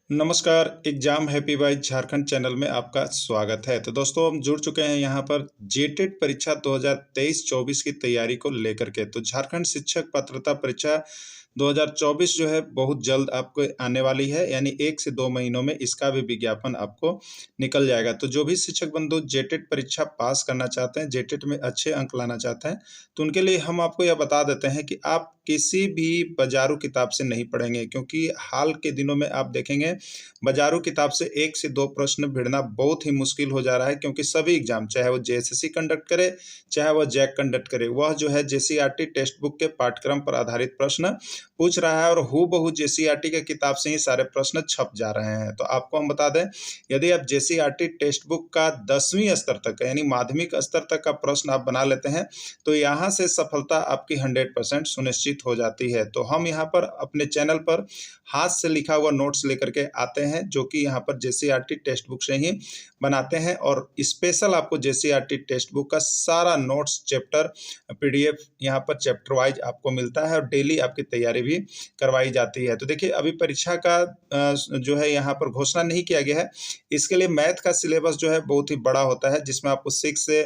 नमस्कार, exam happy by Jharkhand channel में आपका स्वागत है। तो दोस्तों हम जुड़ चुके हैं यहाँ पर जेटेट परीक्षा 2023-24 की तैयारी को लेकर के। तो झारखंड शिक्षक पात्रता परीक्षा 2024 जो है बहुत जल्द आपको आने वाली है, यानी 1 से 2 महीनों में इसका भी विज्ञापन आपको निकल जाएगा। तो जो भी शिक्षक बंधु जेटेट परीक्षा पास करना चाहते हैं, जेटेट में अच्छे अंक लाना चाहते हैं, तो उनके लिए हम आपको यह बता देते हैं कि आप किसी भी बाज़ारू किताब से नहीं पढ़ेंगे, क्योंकि हाल के दिनों में आप देखेंगे बाज़ारू किताब से 1 से 2 प्रश्न भिड़ना बहुत ही मुश्किल हो जा रहा है, क्योंकि सभी एग्ज़ाम चाहे वो जेएसएससी कंडक्ट करे, चाहे वो जैक कंडक्ट करे, वह जो है जेसीईआरटी टेक्स्ट बुक के पाठ्यक्रम पर आधारित प्रश्न पूछ रहा है और हूबहू जेसीईआरटी के किताब से ही सारे प्रश्न छप जा रहे हैं। तो आपको हम बता दें, यदि आप जेसीईआरटी टेक्स्ट बुक का 10वीं स्तर तक यानी माध्यमिक स्तर तक का प्रश्न आप बना लेते हैं, तो यहाँ से सफलता आपकी 100% सुनिश्चित हो जाती है। तो हम यहाँ पर अपने चैनल पर हाथ से लिखा हुआ नोट्स लेकर के आते हैं, जो कि यहाँ पर जेसीईआरटी टेक्स्ट बुक से ही बनाते हैं, और स्पेशल आपको जेसीईआरटी टेक्स्ट बुक का सारा नोट्स चैप्टर पीडीएफ यहाँ पर चैप्टर वाइज आपको मिलता है और डेली आपकी तैयारी भी करवाई जाती है। तो देखिए, अभी परीक्षा का जो है यहाँ पर घोषणा नहीं किया गया है। इसके लिए मैथ का सिलेबस जो है बहुत ही बड़ा होता है, जिसमें आपको 6 से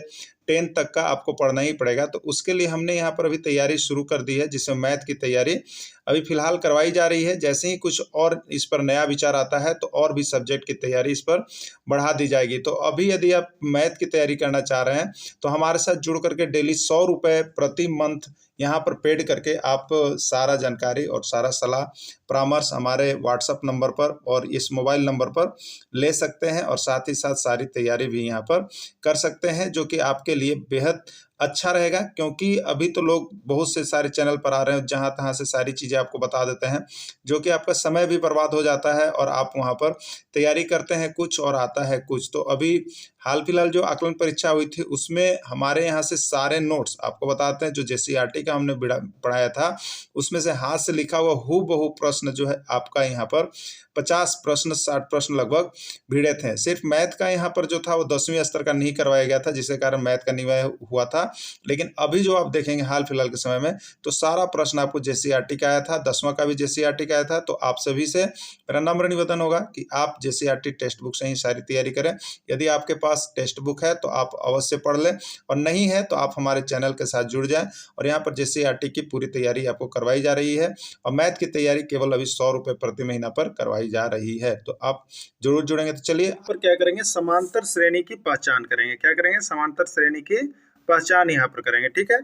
10 तक का आपको पढ़ना ही पड़ेगा। तो उसके लिए हमने यहाँ पर अभी तैयारी शुरू कर दी है, जिसमें मैथ की तैयारी अभी फिलहाल करवाई जा रही है। जैसे ही कुछ और इस पर नया विचार आता है, तो और भी सब्जेक्ट की तैयारी इस पर बढ़ा दी जाएगी। तो अभी यदि आप मैथ की तैयारी करना चाह रहे हैं, तो हमारे साथ जुड़ करके डेली 100 रुपये प्रति मंथ यहाँ पर पेड करके आप सारा जानकारी और सारा सलाह परामर्श हमारे व्हाट्सएप नंबर पर और इस मोबाइल नंबर पर ले सकते हैं, और साथ ही साथ सारी तैयारी भी यहाँ पर कर सकते हैं, जो कि आपके लिए बेहद अच्छा रहेगा। क्योंकि अभी तो लोग बहुत से सारे चैनल पर आ रहे हैं, जहाँ तहाँ से सारी चीज़ें आपको बता देते हैं, जो कि आपका समय भी बर्बाद हो जाता है और आप वहाँ पर तैयारी करते हैं कुछ और आता है कुछ। तो अभी हाल फिलहाल जो आकलन परीक्षा हुई थी, उसमें हमारे यहाँ से सारे नोट्स आपको बताते हैं, जो जेसीईआरटी का हमने पढ़ाया था, उसमें से हाथ से लिखा हुआ हूबहू प्रश्न जो है आपका यहाँ पर 50 प्रश्न 60 प्रश्न लगभग भिड़े थे। सिर्फ मैथ का यहाँ पर जो था वो 10वीं स्तर का नहीं करवाया गया था, जिसके कारण मैथ का निवाय हुआ था। लेकिन अभी जो आप देखेंगे हाल फिलहाल के समय में, तो सारा प्रश्न आपको जेसीईआरटी का आया था, 10वां का भी जेसीईआरटी का आया था। तो आप सभी से मेरा नम्र निवेदन होगा कि आप जेसीईआरटी टेक्स्ट बुक से ही सारी तैयारी करें। यदि आपके पास टेक्स्ट बुक है तो आप अवश्य पढ़ लें, और नहीं है तो आप हमारे चैनल के साथ जुड़ जाएं। और यहाँ पर जेसीईआरटी की पूरी तैयारी आपको करवाई जा रही है, और मैथ की तैयारी केवल अभी 100 रुपये प्रति महीना पर करवाई जा रही है। तो आप जरूर जुड़ेंगे। तो चलिए पर क्या करेंगे, समांतर श्रेणी की पहचान करेंगे। क्या करेंगे? समांतर श्रेणी की पहचान यहाँ पर करेंगे। ठीक है,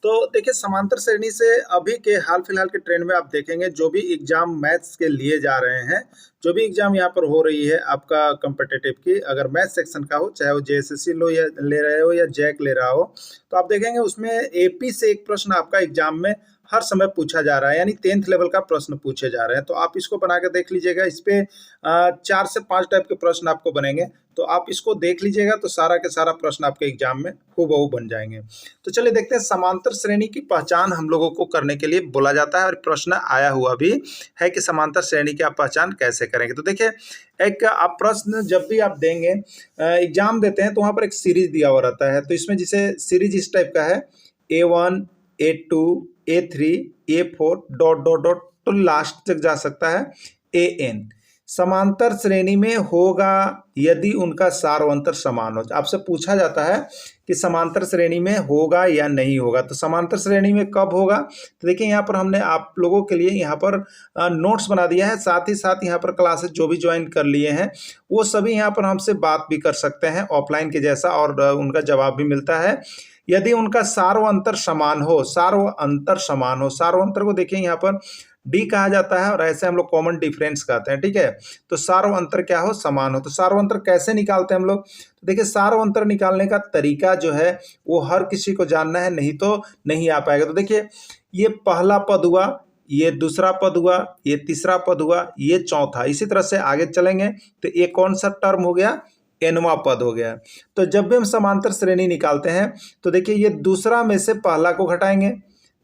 तो देखिए, समांतर श्रेणी से अभी के हाल फिलहाल के ट्रेंड में आप देखेंगे, जो भी एग्जाम मैथ्स के लिए जा रहे हैं, जो भी एग्जाम यहाँ पर हो रही है आपका कॉम्पिटिटिव की, अगर मैथ सेक्शन का हो, चाहे वो जेएसएससी लो या ले रहे हो या जैक ले रहा हो, तो आप देखेंगे उसमें एपी से एक प्रश्न आपका एग्जाम में हर समय पूछा जा रहा है, यानी 10th लेवल का प्रश्न पूछे जा रहे हैं। तो आप इसको बना के देख लीजिएगा। इस पे 4 से 5 टाइप के प्रश्न आपको बनेंगे, तो आप इसको देख लीजिएगा, तो सारा के सारा प्रश्न आपके एग्जाम में हूबहू बन जाएंगे। तो चलिए देखते हैं, समांतर श्रेणी की पहचान हम लोगों को करने के लिए बोला जाता है, और प्रश्न आया हुआ भी है कि समांतर श्रेणी की आप पहचान कैसे करेंगे। तो देखिए, एक आप प्रश्न जब भी आप देंगे, एग्जाम देते हैं, तो वहाँ पर एक सीरीज दिया हुआ रहता है। तो इसमें जैसे सीरीज इस टाइप का है, A1 A2 A3 A4 dot dot dot, तो लास्ट तक जा सकता है AN। समांतर श्रेणी में होगा यदि उनका सार्वंतर समान हो। आपसे पूछा जाता है कि समांतर श्रेणी में होगा या नहीं होगा। तो समांतर श्रेणी में कब होगा? तो देखिए, यहाँ पर हमने आप लोगों के लिए यहाँ पर नोट्स बना दिया है, साथ ही साथ यहाँ पर क्लासेस जो भी ज्वाइन कर लिए हैं, वो सभी यहाँ पर हमसे बात भी कर सकते हैं ऑफलाइन के जैसा, और उनका जवाब भी मिलता है। यदि उनका सार्व अंतर समान हो, सार्व अंतर समान हो, सार्व अंतर को देखिए यहाँ पर डी कहा जाता है, और ऐसे हम लोग कॉमन डिफरेंस कहते हैं। ठीक है, तो सार्व अंतर क्या हो? समान हो। तो सार्व अंतर कैसे निकालते हैं हम लोग? तो देखिए, सार्व अंतर निकालने का तरीका जो है वो हर किसी को जानना है, नहीं तो नहीं आ पाएगा। तो देखिए, ये पहला पद हुआ, ये दूसरा पद हुआ, ये तीसरा पद हुआ, ये चौथा, इसी तरह से आगे चलेंगे। तो ये कौन सा टर्म हो गया? एनवा पद हो गया। तो जब भी हम समांतर श्रेणी निकालते हैं, तो देखिए, ये दूसरा में से पहला को घटाएंगे,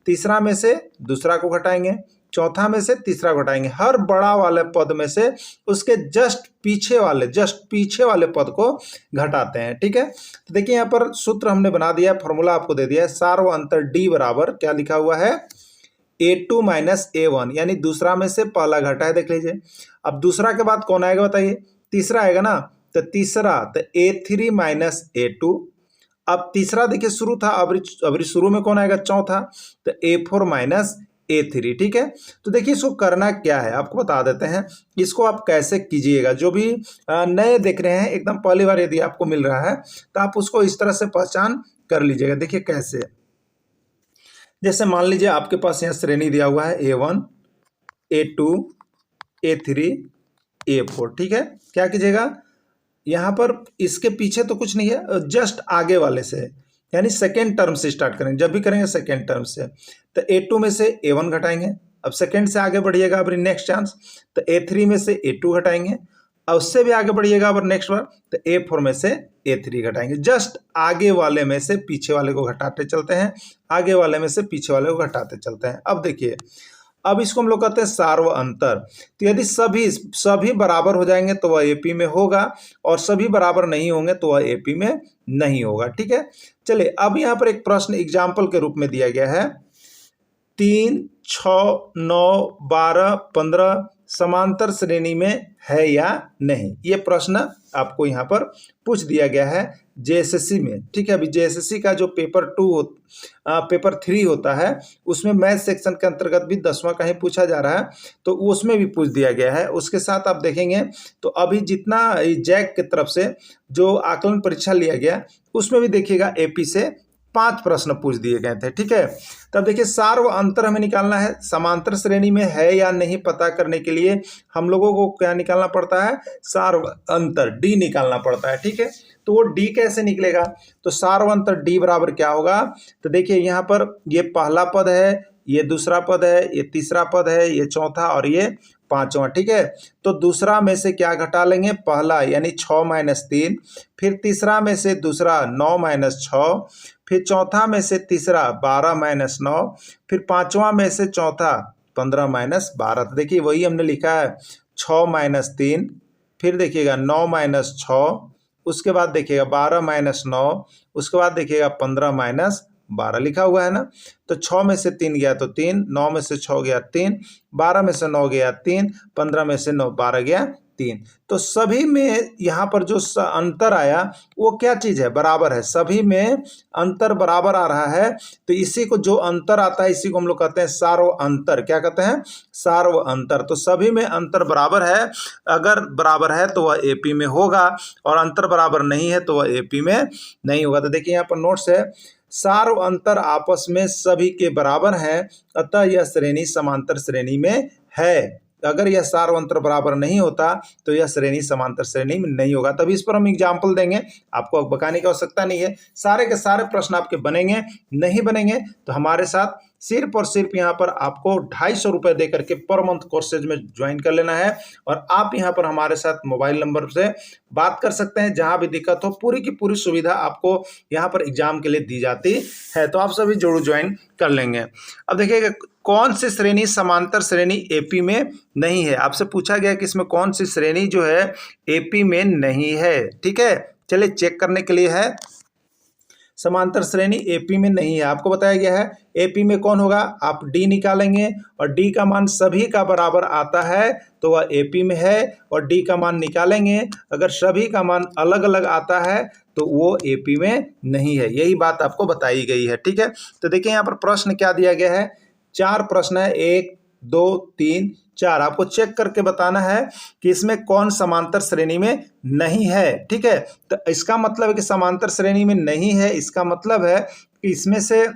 तीसरा में से दूसरा को घटाएंगे, चौथा में से तीसरा को घटाएंगे। हर बड़ा वाले पद में से उसके जस्ट पीछे वाले पद को घटाते हैं। ठीक है, तो देखिए, यहाँ पर सूत्र हमने बना दिया, फॉर्मूला आपको दे दिया है। सार्व अंतर डी बराबर क्या लिखा हुआ है? A2 माइनस A1, यानी दूसरा में से पहला घटा है, देख लीजिए। अब दूसरा के बाद कौन आएगा बताइए, तीसरा आएगा ना, तो तीसरा तो A3 माइनस A2। अब तीसरा देखिए शुरू था, अब शुरू में कौन आएगा, चौथा, तो A4 माइनस A3। ठीक है, तो देखिए इसको करना क्या है आपको बता देते हैं, इसको आप कैसे कीजिएगा। जो भी नए देख रहे हैं, एकदम पहली बार यदि आपको मिल रहा है तो आप उसको इस तरह से पहचान कर लीजिएगा। देखिए कैसे, जैसे मान लीजिए आपके पास यहाँ श्रेणी दिया हुआ है A1 A2 A3 A4। ठीक है, क्या कीजिएगा, यहाँ पर इसके पीछे तो कुछ नहीं है, जस्ट आगे वाले से, यानी सेकेंड टर्म से स्टार्ट करेंगे। जब भी करेंगे सेकेंड टर्म से, तो A2 में से A1 घटाएंगे। अब सेकेंड से आगे बढ़िएगा, अब नेक्स्ट चांस, तो A3 में से A2 घटाएंगे। और उससे भी आगे बढ़िएगा, अब नेक्स्ट बार, तो A4 में से A3 घटाएंगे। जस्ट आगे वाले में से पीछे वाले को घटाते चलते हैं, आगे वाले में से पीछे वाले को घटाते चलते हैं। अब देखिए, अब इसको हम लोग कहते हैं सार्व अंतर। तो यदि सभी बराबर हो जाएंगे तो वह एपी में होगा, और सभी बराबर नहीं होंगे तो वह एपी में नहीं होगा। ठीक है, चलिए अब यहाँ पर एक प्रश्न एग्जाम्पल के रूप में दिया गया है, 3, 6, 9, 12, 15 समांतर श्रेणी में है या नहीं, ये प्रश्न आपको यहाँ पर पूछ दिया गया है जेएसएससी में। ठीक है, अभी जेएसएससी का जो पेपर 3 होता है, उसमें मैथ सेक्शन के अंतर्गत भी 10वां का ही पूछा जा रहा है, तो उसमें भी पूछ दिया गया है। उसके साथ आप देखेंगे तो अभी जितना जैक की तरफ से जो आकलन परीक्षा लिया गया, उसमें भी देखिएगा एपी से 5 प्रश्न पूछ दिए गए थे। ठीक है, तब देखिए सार्व अंतर हमें निकालना है, समांतर श्रेणी में है या नहीं पता करने के लिए हम लोगों को क्या निकालना पड़ता है, सार्व अंतर डी निकालना पड़ता है। ठीक है, तो वो डी कैसे निकलेगा, तो सार्व अंतर डी बराबर क्या होगा, तो देखिए यहाँ पर ये पहला पद है, ये दूसरा पद है, ये तीसरा पद है, ये चौथा और ये पांचवा। ठीक है, तो दूसरा में से क्या घटा लेंगे, पहला यानी 6 माइनस 3, फिर तीसरा में से दूसरा 9 माइनस 6, फिर चौथा में से तीसरा 12 माइनस 9, फिर पांचवा में से चौथा 15 माइनस 12। तो देखिए वही हमने लिखा है, 6 माइनस 3, फिर देखिएगा 9 माइनस 6, उसके बाद देखिएगा 12 माइनस 9, उसके बाद देखिएगा 15 माइनस 12 लिखा हुआ है ना। तो 6 में से 3 गया तो 3, 9 में से 6 गया 3, 12 में से 9 गया 3, 15 में से 9 12 गया 3। तो सभी में यहाँ पर जो अंतर आया वो क्या चीज़ है, बराबर है। सभी में अंतर बराबर आ रहा है, तो इसी को जो अंतर आता है इसी को हम लोग कहते हैं सार्व अंतर। क्या कहते हैं, सार्व अंतर। तो सभी में अंतर बराबर है, अगर बराबर है तो वह एपी में होगा, और अंतर बराबर नहीं है तो वह एपी में नहीं होगा। तो देखिए यहाँ पर नोट्स है, सार्व अंतर आपस में सभी के बराबर है, अतः यह श्रेणी समांतर श्रेणी में है। अगर यह सार्व अंतर बराबर नहीं होता तो यह श्रेणी समांतर श्रेणी में नहीं होगा। तभी इस पर हम एग्जाम्पल देंगे, आपको बताने की आवश्यकता नहीं है। सारे के सारे प्रश्न आपके बनेंगे, नहीं बनेंगे तो हमारे साथ सिर्फ और सिर्फ यहाँ पर आपको 250 रुपये दे करके पर मंथ कोर्सेज में ज्वाइन कर लेना है, और आप यहाँ पर हमारे साथ मोबाइल नंबर से बात कर सकते हैं। जहाँ भी दिक्कत हो पूरी की पूरी सुविधा आपको यहाँ पर एग्जाम के लिए दी जाती है, तो आप सभी जरूर ज्वाइन कर लेंगे। अब देखिएगा कौन सी श्रेणी समांतर श्रेणी एपी में नहीं है, आपसे पूछा गया कि इसमें कौन सी श्रेणी जो है एपी में नहीं है। ठीक है, चलिए चेक करने के लिए है, समांतर श्रेणी एपी में नहीं है, आपको बताया गया है एपी में कौन होगा, आप डी निकालेंगे, और डी का मान सभी का बराबर आता है तो वह एपी में है, और डी का मान निकालेंगे, अगर सभी का मान अलग अलग आता है तो वो एपी में नहीं है। यही बात आपको बताई गई है। ठीक है, तो देखिए यहाँ पर प्रश्न क्या दिया गया है, 4 प्रश्न है, 1 2 3 4, आपको चेक करके बताना है कि इसमें कौन समांतर श्रेणी में नहीं है। ठीक है, तो इसका मतलब है कि समांतर श्रेणी में नहीं है, इसका मतलब है कि इसमें से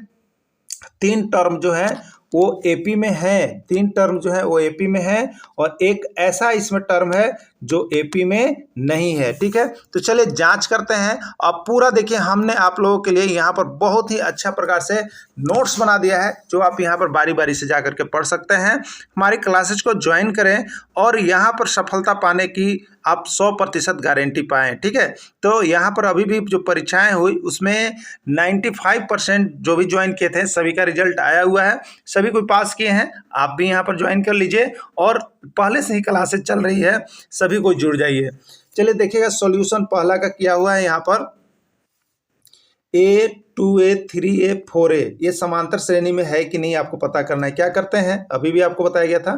3 टर्म जो है वो एपी में है, 3 टर्म जो है वो एपी में है, और एक ऐसा इसमें टर्म है जो एपी में नहीं है। ठीक है, तो चलिए जांच करते हैं। अब पूरा देखिए हमने आप लोगों के लिए यहाँ पर बहुत ही अच्छा प्रकार से नोट्स बना दिया है, जो आप यहाँ पर बारी बारी से जा करके पढ़ सकते हैं। हमारी क्लासेज को ज्वाइन करें और यहाँ पर सफलता पाने की आप 100% गारंटी पाएँ। ठीक है, तो यहाँ पर अभी भी जो परीक्षाएं हुई उसमें 95% जो भी ज्वाइन किए थे सभी का रिजल्ट आया हुआ है, सभी कोई पास किए हैं। आप भी यहाँ पर ज्वाइन कर लीजिए, और पहले से ही क्लासेज चल रही है, सभी को जुड़ जाइए। चलिए देखिएगा सॉल्यूशन पहला का किया हुआ है यहाँ पर, A 2A 3A 4A ये समांतर श्रेणी में है कि नहीं आपको पता करना है। क्या करते हैं, अभी भी आपको बताया गया था,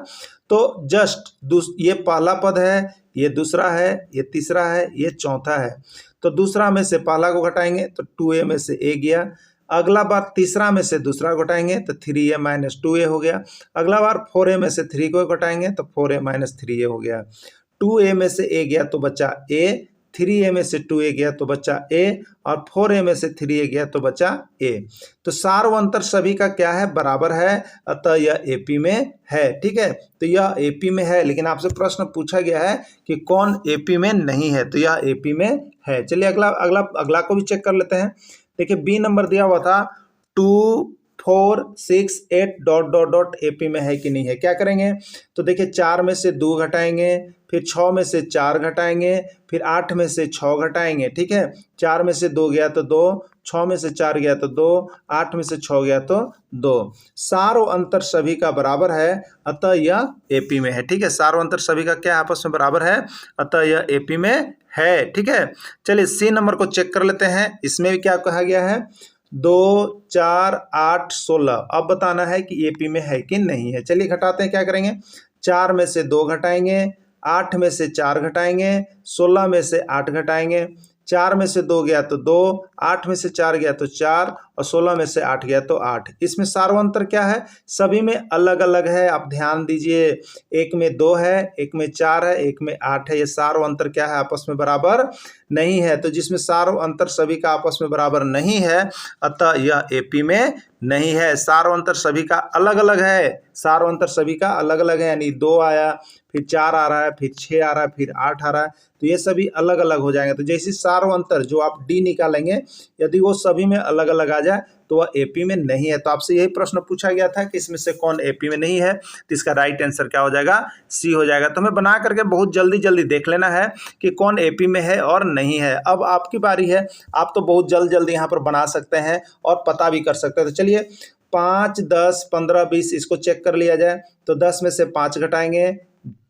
तो जस्ट ये पहला पद है, ये दूसरा है, ये तीसरा है, ये चौथा है। तो दूसरा में से पहला को घटाएंगे तो 2a में से a गया। अगला बार तीसरा में से दूसरा घटाएंगे तो 3a माइनस 2a हो गया। अगला बार 4a में से 3 को घटाएंगे तो 4a माइनस 3a हो गया। 2a में से a गया तो बचा a, 3a में से 2a गया तो बचा a, और 4a में से 3a गया तो बचा a। तो सार व अंतर सभी का क्या है, बराबर है, अतः यह AP में है। ठीक है, तो यह AP में है, लेकिन आपसे प्रश्न पूछा गया है कि कौन AP में नहीं है, तो यह AP में है। चलिए अगला अगला अगला को भी चेक कर लेते हैं। देखिए B नंबर दिया हुआ था 2 4 6 8 डॉट डॉट डॉट AP में है कि नहीं है। क्या करेंगे, तो देखिए 4 में से 2 घटाएंगे, फिर 6 में से 4 घटाएंगे, फिर 8 में से 6 घटाएंगे। ठीक है, 4 में से 2 गया तो 2, 6 में से 4 गया तो 2, 8 में से 6 गया तो 2। सार व अंतर सभी का बराबर है, अतः यह AP में है। ठीक है, सार व अंतर सभी का क्या आपस में बराबर है, अतः यह AP में है। ठीक है, चलिए C नंबर को चेक कर लेते हैं। इसमें भी क्या कहा गया है, 2 4 8 16। अब बताना है कि AP में है कि नहीं है। चलिए घटाते हैं, क्या करेंगे, 4 में से 2 घटाएंगे, 8 में से 4 घटाएंगे, 16 में से 8 घटाएंगे। 4 में से 2 गया तो 2, 8 में से 4 गया तो 4, और 16 में से 8 गया तो 8। इसमें सार्वंतर क्या है, सभी में अलग अलग है। आप ध्यान दीजिए, एक में 2 है, एक में 4 है, एक में 8 है। ये सार्वंतर क्या है, आपस में बराबर नहीं है। तो जिसमें सार्वंतर सभी का आपस में बराबर नहीं है, अतः यह AP में नहीं है। सार्वंतर सभी का अलग अलग है, सार्वंतर सभी का अलग अलग है, यानी 2 आया, फिर 4 आ रहा है, फिर 6 आ रहा है, फिर 8 आ रहा है, तो ये सभी अलग अलग हो जाएंगे। तो जैसे सार्वंतर जो आप D निकालेंगे, यदि वो सभी में अलग अलग आ जाए तो वह AP में नहीं है। तो आपसे यही प्रश्न पूछा गया था कि इसमें से कौन AP में नहीं है, तो इसका राइट आंसर क्या हो जाएगा, C हो जाएगा। तो हमें बना करके बहुत जल्दी जल्दी देख लेना है कि कौन AP में है और नहीं है। अब आपकी बारी है, आप तो बहुत जल्दी यहाँ पर बना सकते हैं और पता भी कर सकते हैं। तो चलिए 5 10 15 20 इसको चेक कर लिया जाए। तो 10 में से 5 घटाएंगे,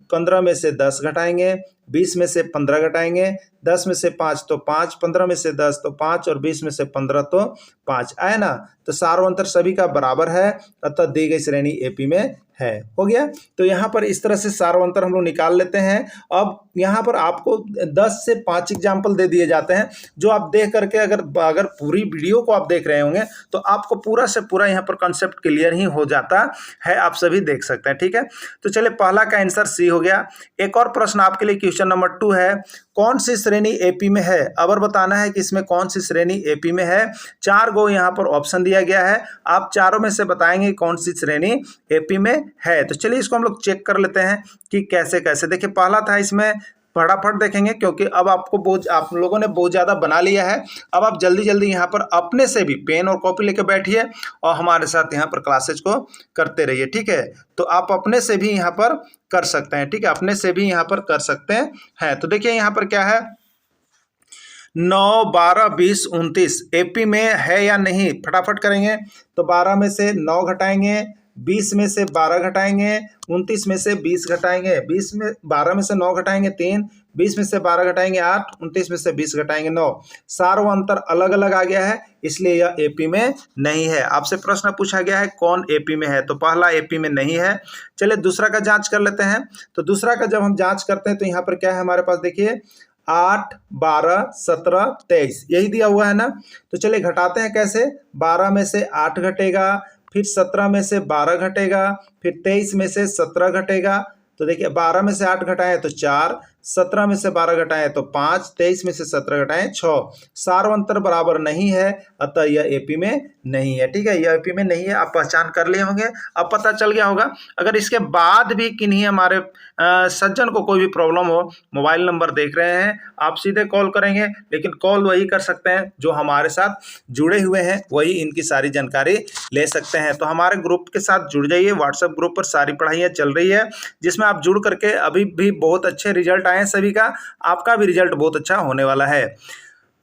15 में से 10 घटाएंगे, 20 में से 15 घटाएंगे, 10 में से 5 तो 5, 15 में से 10 तो 5, और 20 में से 15 तो 5 आए ना। तो सार्वंतर सभी का बराबर है, अतः दी गई श्रेणी AP में है। हो गया। तो यहाँ पर इस तरह से सार्वंतर हम लोग निकाल लेते हैं। अब यहाँ पर आपको 10 से 5 एग्जाम्पल दे दिए जाते हैं, जो आप देख करके अगर पूरी वीडियो को आप देख रहे होंगे तो आपको पूरा से पूरा यहाँ पर कॉन्सेप्ट क्लियर ही हो जाता है। आप सभी देख सकते हैं। ठीक है, तो चलिए पहला का आंसर C हो गया। एक और प्रश्न आपके लिए, क्वेश्चन नंबर 2 है, कौन सी श्रेणी AP में है। अब बताना है कि इसमें कौन सी श्रेणी AP में है। 4 गो यहाँ पर ऑप्शन दिया गया है, आप चारों में से बताएंगे कौन सी श्रेणी AP में है। तो चलिए इसको हम लोग चेक कर लेते हैं कि कैसे कैसे। देखिए पहला था, इसमें फटाफट देखेंगे क्योंकि अब आप लोगों ने बहुत ज़्यादा बना लिया है। अब आप जल्दी जल्दी यहाँ पर अपने से भी पेन और कॉपी लेके बैठिए और हमारे साथ यहाँ पर क्लासेज को करते रहिए। ठीक है, तो आप अपने से भी यहाँ पर कर सकते हैं। ठीक है, अपने से भी यहाँ पर कर सकते हैं। तो देखिए यहाँ पर क्या है, 9 12 20 29 AP में है या नहीं, फटाफट करेंगे। तो 12 में से 9 घटाएंगे, 20 में से 12 घटाएंगे, 29 में से 20 घटाएंगे, 12 में से 9 घटाएंगे 3, 20 में से 12 घटाएंगे 8, 29 में से 20 घटाएंगे 9। सार्व अंतर अलग अलग आ गया है, इसलिए यह AP में नहीं है। आपसे प्रश्न पूछा गया है कौन AP में है, तो पहला AP में नहीं है। चलिए दूसरा का जांच कर लेते हैं। तो दूसरा का जब हम जांच करते हैं तो यहाँ पर क्या है हमारे पास, देखिए 8 12 17 23 यही दिया हुआ है ना। तो चलिए घटाते हैं कैसे, 12 में से 8 घटेगा, फिर 17 में से 12 घटेगा, फिर 23 में से 17 घटेगा। तो देखिए 12 में से 8 घटाएं तो 4, 17 में से 12 घटाएं तो 5, 23 में से 17 घटाएं 6। सार्वंतर बराबर नहीं है, अतः यह AP में नहीं है। ठीक है, यह AP में नहीं है, आप पहचान कर लिए होंगे, अब पता चल गया होगा। अगर इसके बाद भी किन्हीं हमारे सज्जन को कोई भी प्रॉब्लम हो, मोबाइल नंबर देख रहे हैं, आप सीधे कॉल करेंगे, लेकिन कॉल वही कर सकते हैं जो हमारे साथ जुड़े हुए हैं, वही इनकी सारी जानकारी ले सकते हैं। तो हमारे ग्रुप के साथ जुड़ जाइए, व्हाट्सएप ग्रुप पर सारी पढ़ाइयाँ चल रही है, जिसमें आप जुड़ करके अभी भी बहुत अच्छे रिजल्ट आए हैं सभी का, आपका भी रिजल्ट बहुत अच्छा होने वाला है।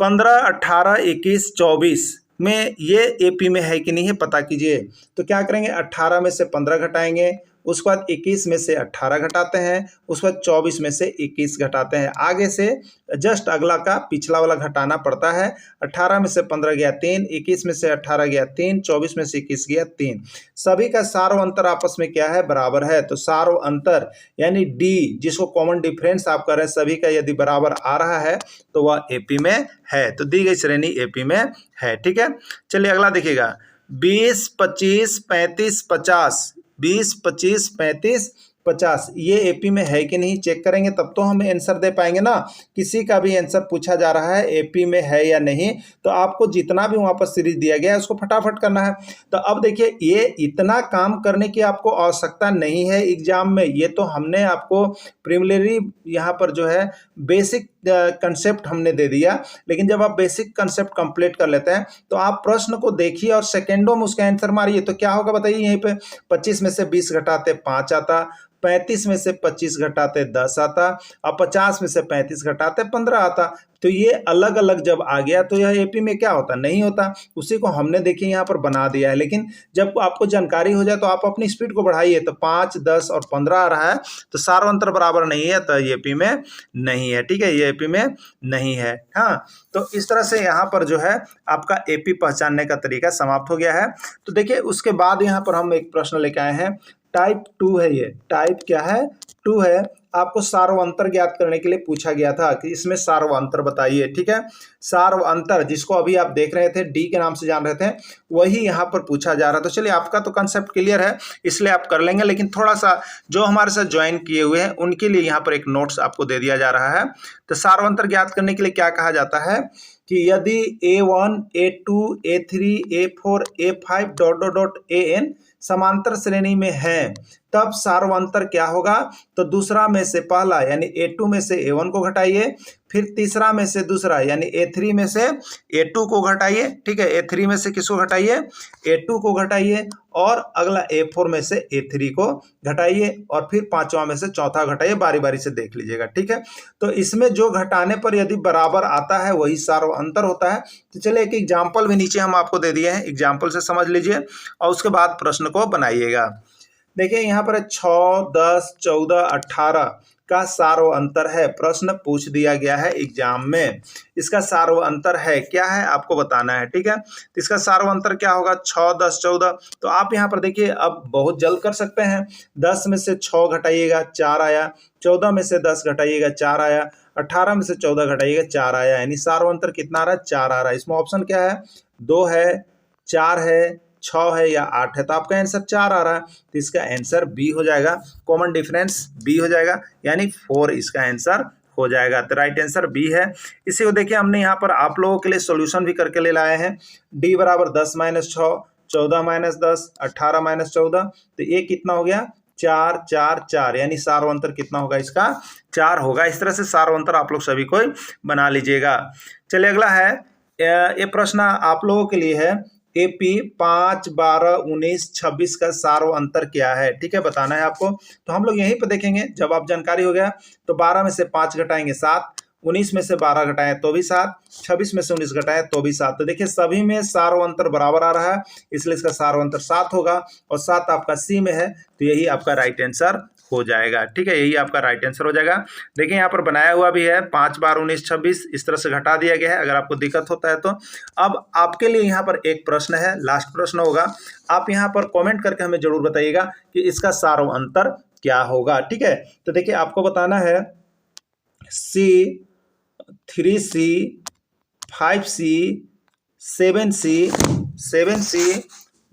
15 18 21 24 में ये AP में है कि नहीं है पता कीजिए। तो क्या करेंगे, 18 में से 15 घटाएंगे, उसके बाद 21 में से 18 घटाते हैं, उसके बाद 24 में से 21 घटाते हैं। आगे से जस्ट अगला का पिछला वाला घटाना पड़ता है। 18 में से 15 गया 3, 21 में से 18 गया 3, 24 में से 21 गया 3। सभी का सारो अंतर आपस में क्या है, बराबर है। तो सारो अंतर यानी डी, जिसको कॉमन डिफरेंस आप कर रहे हैं, सभी का यदि बराबर आ रहा है तो वह एपी में है। तो दी गई श्रेणी एपी में है। ठीक है, चलिए अगला देखिएगा। 20, 25, 35, 50, 20, 25, 35, 50 ये एपी में है कि नहीं चेक करेंगे, तब तो हम आंसर दे पाएंगे ना। किसी का भी आंसर पूछा जा रहा है एपी में है या नहीं, तो आपको जितना भी वहाँ पर सीरीज दिया गया है उसको फटाफट करना है। तो अब देखिए, ये इतना काम करने की आपको आवश्यकता नहीं है एग्जाम में। ये तो हमने आपको प्रिलिमिनरी यहाँ पर जो है बेसिक कंसेप्ट हमने दे दिया, लेकिन जब आप बेसिक कंसेप्ट कंप्लीट कर लेते हैं तो आप प्रश्न को देखिए और सेकेंडों में उसका आंसर मारिए। तो क्या होगा बताइए, यहीं पे 25 में से 20 घटाते 5 आता, 35 में से 25 घटाते 10 आता, और 50 में से 35 घटाते 15 आता। तो ये अलग अलग जब आ गया तो यह एपी में क्या होता, नहीं होता। उसी को हमने देखिए यहाँ पर बना दिया है। लेकिन जब आपको जानकारी हो जाए तो आप अपनी स्पीड को बढ़ाइए। तो 5, 10 और 15 आ रहा है, तो सारो अंतर बराबर नहीं है, तो ये एपी में नहीं है। ठीक है, ये एपी में नहीं है। हाँ, तो इस तरह से यहाँ पर जो है आपका एपी पहचानने का तरीका समाप्त हो गया है। तो देखिए, उसके बाद यहाँ पर हम एक प्रश्न लेके आए हैं, टाइप 2 है। ये टाइप क्या है, 2 है। आपको सार्वअंतर ज्ञात करने के लिए पूछा गया था कि इसमें सार्वअंतर बताइए। ठीक है, सार्वअंतर जिसको अभी आप देख रहे थे, डी के नाम से जान रहे थे, वही यहाँ पर पूछा जा रहा है। तो चलिए, आपका तो कंसेप्ट क्लियर है इसलिए आप कर लेंगे, लेकिन थोड़ा सा जो हमारे साथ ज्वाइन किए हुए हैं उनके लिए यहाँ पर एक नोट्स आपको दे दिया जा रहा है। तो सार्वअंतर ज्ञात करने के लिए क्या कहा जाता है कि यदि A1, A2, A3, A4, A5 dot dot dot AN समांतर श्रेणी में है, तब सार्वअंतर क्या होगा। तो दूसरा में से पहला यानी A2 में से A1 को घटाइए, फिर तीसरा में से दूसरा यानी A3 में से A2 को घटाइए। ठीक है, A3 में से किसको घटाइए, A2 को घटाइए, और अगला A4 में से A3 को घटाइए, और फिर पांचवा में से चौथा घटाइए। बारी बारी से देख लीजिएगा। ठीक है, तो इसमें जो घटाने पर यदि बराबर आता है वही सार्वअंतर होता है। तो चलिए, एक एग्जाम्पल भी नीचे हम आपको दे दिए हैं, एग्जाम्पल से समझ लीजिए और उसके बाद प्रश्न को बनाइएगा। देखिए, यहाँ पर 6, 10, 14, 18 का सार्वअंतर है। प्रश्न पूछ दिया गया है एग्जाम में, इसका सार्वअंतर है क्या है आपको बताना है। ठीक है, तो इसका सार्वअंतर क्या होगा, 6, 10, 14। तो आप यहाँ पर देखिए, अब बहुत जल्द कर सकते हैं। 10 में से 6 घटाइएगा 4 आया, 14 में से 10 घटाइएगा 4 आया, 18 में से 14 घटाइएगा 4 आया, यानी सार्वअंतर कितना आ रहा है, 4 आ रहा है। इसमें ऑप्शन क्या है, 2 है, 4 है, 6 है या 8 है। तो आपका आंसर 4 आ रहा है, तो इसका आंसर बी हो जाएगा। कॉमन डिफरेंस बी हो जाएगा, यानी 4 इसका आंसर हो जाएगा। तो राइट आंसर बी है। इसी को देखिए, हमने यहाँ पर आप लोगों के लिए सॉल्यूशन भी करके ले लाए हैं। डी बराबर 10 - 6, 14 - 10, 18 - 14। तो ये कितना हो गया, 4, 4, 4, यानी सार्वअंतर कितना होगा, इसका 4 होगा। इस तरह से सार्वअंतर आप लोग सभी को बना लीजिएगा। चलिए, अगला है, ये प्रश्न आप लोगों के लिए है, एपी 5, 12, 19, 26 का सार्वअंतर क्या है। ठीक है, बताना है आपको। तो हम लोग यहीं पर देखेंगे, जब आप जानकारी हो गया तो 12 में से 5 घटाएंगे 7, 19 में से 12 घटाएं तो भी 7, 26 में से 19 घटाएं तो भी 7। तो देखिए, सभी में सार्वअंतर बराबर आ रहा है, इसलिए इसका सार्वअंतर 7 होगा, और 7 आपका सी में है, तो यही आपका राइट आंसर हो जाएगा। ठीक है, यही आपका राइट आंसर हो जाएगा। देखिए, यहाँ पर बनाया हुआ भी है, 5, 12, 19, 26 इस तरह से घटा दिया गया है। अगर आपको दिक्कत होता है तो अब आपके लिए यहाँ पर एक प्रश्न है, लास्ट प्रश्न होगा। आप यहाँ पर कमेंट करके हमें जरूर बताइएगा कि इसका सार्वअंतर क्या होगा। ठीक है, तो देखिए, आपको बताना है C, 3C, 5C, 7C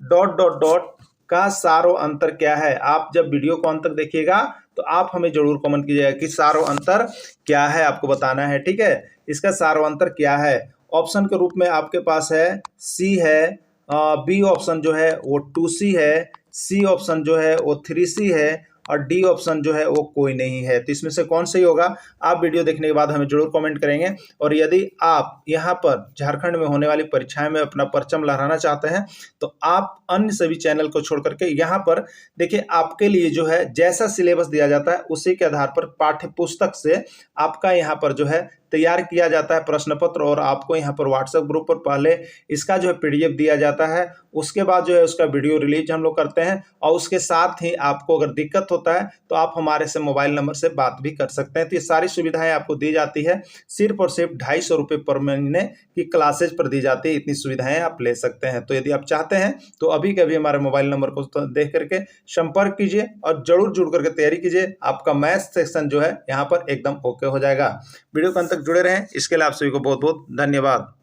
dot dot dot का सार्वअंतर क्या है। आप जब वीडियो को अंत तक देखिएगा तो आप हमें जरूर कमेंट कीजिएगा कि सार्वअंतर क्या है, आपको बताना है। ठीक है, इसका सार्वअंतर क्या है। ऑप्शन के रूप में आपके पास है, सी है, बी ऑप्शन जो है वो 2C है, सी ऑप्शन जो है वो 3C है, और डी ऑप्शन जो है वो कोई नहीं है। तो इसमें से कौन सही होगा आप वीडियो देखने के बाद हमें जरूर कमेंट करेंगे। और यदि आप यहाँ पर झारखंड में होने वाली परीक्षाएं में अपना परचम लहराना चाहते हैं तो आप अन्य सभी चैनल को छोड़ करके यहाँ पर देखिए, आपके लिए जो है जैसा सिलेबस दिया जाता है उसी के आधार पर पाठ्य पुस्तक से आपका यहाँ पर जो है तैयार किया जाता है प्रश्न पत्र, और आपको यहाँ पर व्हाट्सएप ग्रुप पर पहले इसका जो है पीडीएफ दिया जाता है, उसके बाद जो है उसका वीडियो रिलीज हम लोग करते हैं। और उसके साथ ही आपको अगर दिक्कत होता है तो आप हमारे से मोबाइल नंबर से बात भी कर सकते हैं। तो ये सारी सुविधाएं आपको दी जाती है, सिर्फ और सिर्फ 250 रुपये पर महीने की क्लासेज पर दी जाती है। इतनी सुविधाएं आप ले सकते हैं। तो यदि आप चाहते हैं तो अभी के अभी हमारे मोबाइल नंबर को देख करके संपर्क कीजिए और जरूर जुड़ करके तैयारी कीजिए। आपका मैथ्स सेक्शन जो है यहाँ पर एकदम ओके हो जाएगा। वीडियो के अंत तक जुड़े रहें, इसके लिए आप सभी को बहुत बहुत धन्यवाद।